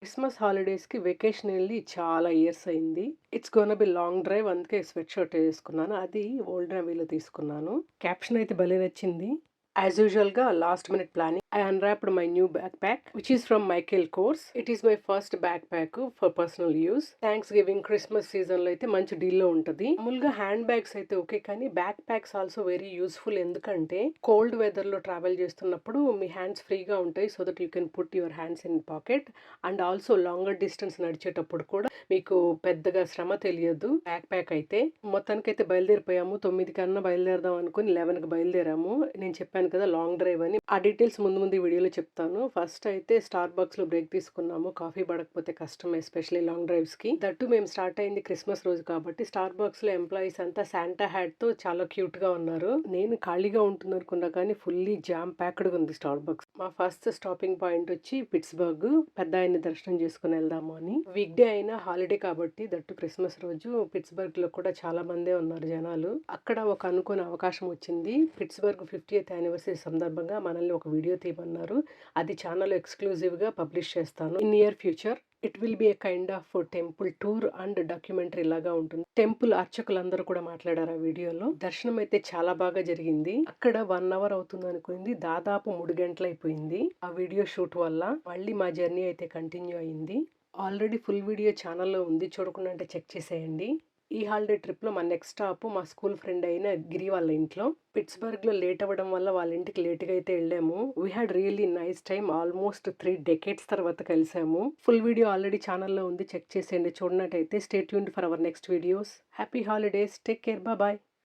Christmas హాలిడేస్‌కి vacation ఎళ్లి చాలా years అయింది. It's gonna be long drive అందుకే స్వెట్ షర్ట్ ఏసుకున్నాను. అది ఓల్డ్ నేవీలో తీసుకున్నాను. క్యాప్షన్ అయితే భలే నచ్చింది. యాజ్ యూజువల్‌గా last minute planning. I unwrapped my new backpack which is from Michael Kors. It is my first backpack for personal use. Thanksgiving, Christmas సీజన్‌లో అయితే మంచి డీల్‌లో ఉంటది. మామూలుగా హ్యాండ్ బ్యాగ్స్ అయితే ఓకే. కానీ backpacks also very useful. ఎందుకంటే cold వెదర్‌లో ట్రావెల్ చేస్తున్నప్పుడు మీ హ్యాండ్స్ ఫ్రీగా ఉంటాయి. So that you can put your hands in pocket. And also longer distance నడిచేటప్పుడు కూడా మీకు పెద్దగా శ్రమ తెలియదు బ్యాక్ ప్యాక్ అయితే. మొత్తానికైతే బయలుదేరిపోయాము. 9 కన్నా బయలుదేరదాం అనుకుని 11కి బయలుదేరాము. నేను చెప్పాను కదా లాంగ్ డ్రైవ్ అని. ఆ డీటెయిల్స్ ముందు ముందు ఈ వీడియోలో చెప్తాను. ఫస్ట్ అయితే స్టార్ బక్స్‌లో బ్రేక్ తీసుకున్నాము. కాఫీ పడకపోతే కష్టం, ఎస్పెషల్లీ లాంగ్ డ్రైవ్స్‌కి. దట్టు మేము స్టార్ట్ అయింది క్రిస్మస్ రోజు కాబట్టి స్టార్ బక్స్‌లో ఎంప్లాయీస్ అంతా శాంటా హ్యాట్‌తో చాలా క్యూట్‌గా ఉన్నారు. నేను ఖాళీగా ఉంటుందనుకున్నా కానీ ఫుల్లీ జామ్ ప్యాక్డ్‌గా ఉంది స్టార్ బక్స్. మా ఫస్ట్ స్టాపింగ్ పాయింట్ వచ్చి పిట్స్బర్గ్. పెద్దాయన్ని దర్శనం చేసుకొని వెళ్దాము అని. వీక్ డే అయినా హాలిడే కాబట్టి దట్టు క్రిస్మస్ రోజు పిట్స్బర్గ్‌లో కూడా చాలా మందే ఉన్నారు జనాలు. అక్కడ ఒక అనుకోని అవకాశం వచ్చింది. పిట్స్బర్గ్ 50th యానివర్సరీ సందర్భంగా మనల్ని ఒక వీడియో తీయమన్నారు. అది ఛానల్‌లో ఎక్స్‌క్లూజివ్‌గా పబ్లిష్ చేస్తాను. In near future it will be a kind of temple tour and documentary లాగా ఉంటుంది. టెంపుల్ అర్చకులందరూ కూడా మాట్లాడారు ఆ వీడియోలో. దర్శనం అయితే చాలా బాగా జరిగింది. అక్కడ 1 అవర్ అవుతుంది అనుకుంది. దాదాపు 3 గంటలయిపోయింది. ఆ వీడియో షూట్ వల్ల. మళ్ళీ మా జర్నీ అయితే కంటిన్యూ అయింది. ఆల్రెడీ ఫుల్ వీడియో ఛానల్‌లో ఉంది. చూడకుండా అంటే చెక్ చేసేయండి. ఈ హాలిడే ట్రిప్‌లో మా నెక్స్ట్ స్టాప్ మా స్కూల్ ఫ్రెండ్ అయిన గిరి వాళ్ళ ఇంట్లో. పిట్స్‌బర్గ్‌లో లేట్ అవ్వడం వల్ల వాళ్ళ ఇంటికి లేట్‌గా అయితే ఎళ్ళాము. We had really nice time. Almost 3 decades తర్వాత కలిసాము. ఫుల్ వీడియో ఆల్రెడీ ఛానల్‌లో ఉంది. చెక్ చేసేయండి. చూడనట్టయితే stay tuned for our next videos. Happy holidays. Take care. Bye.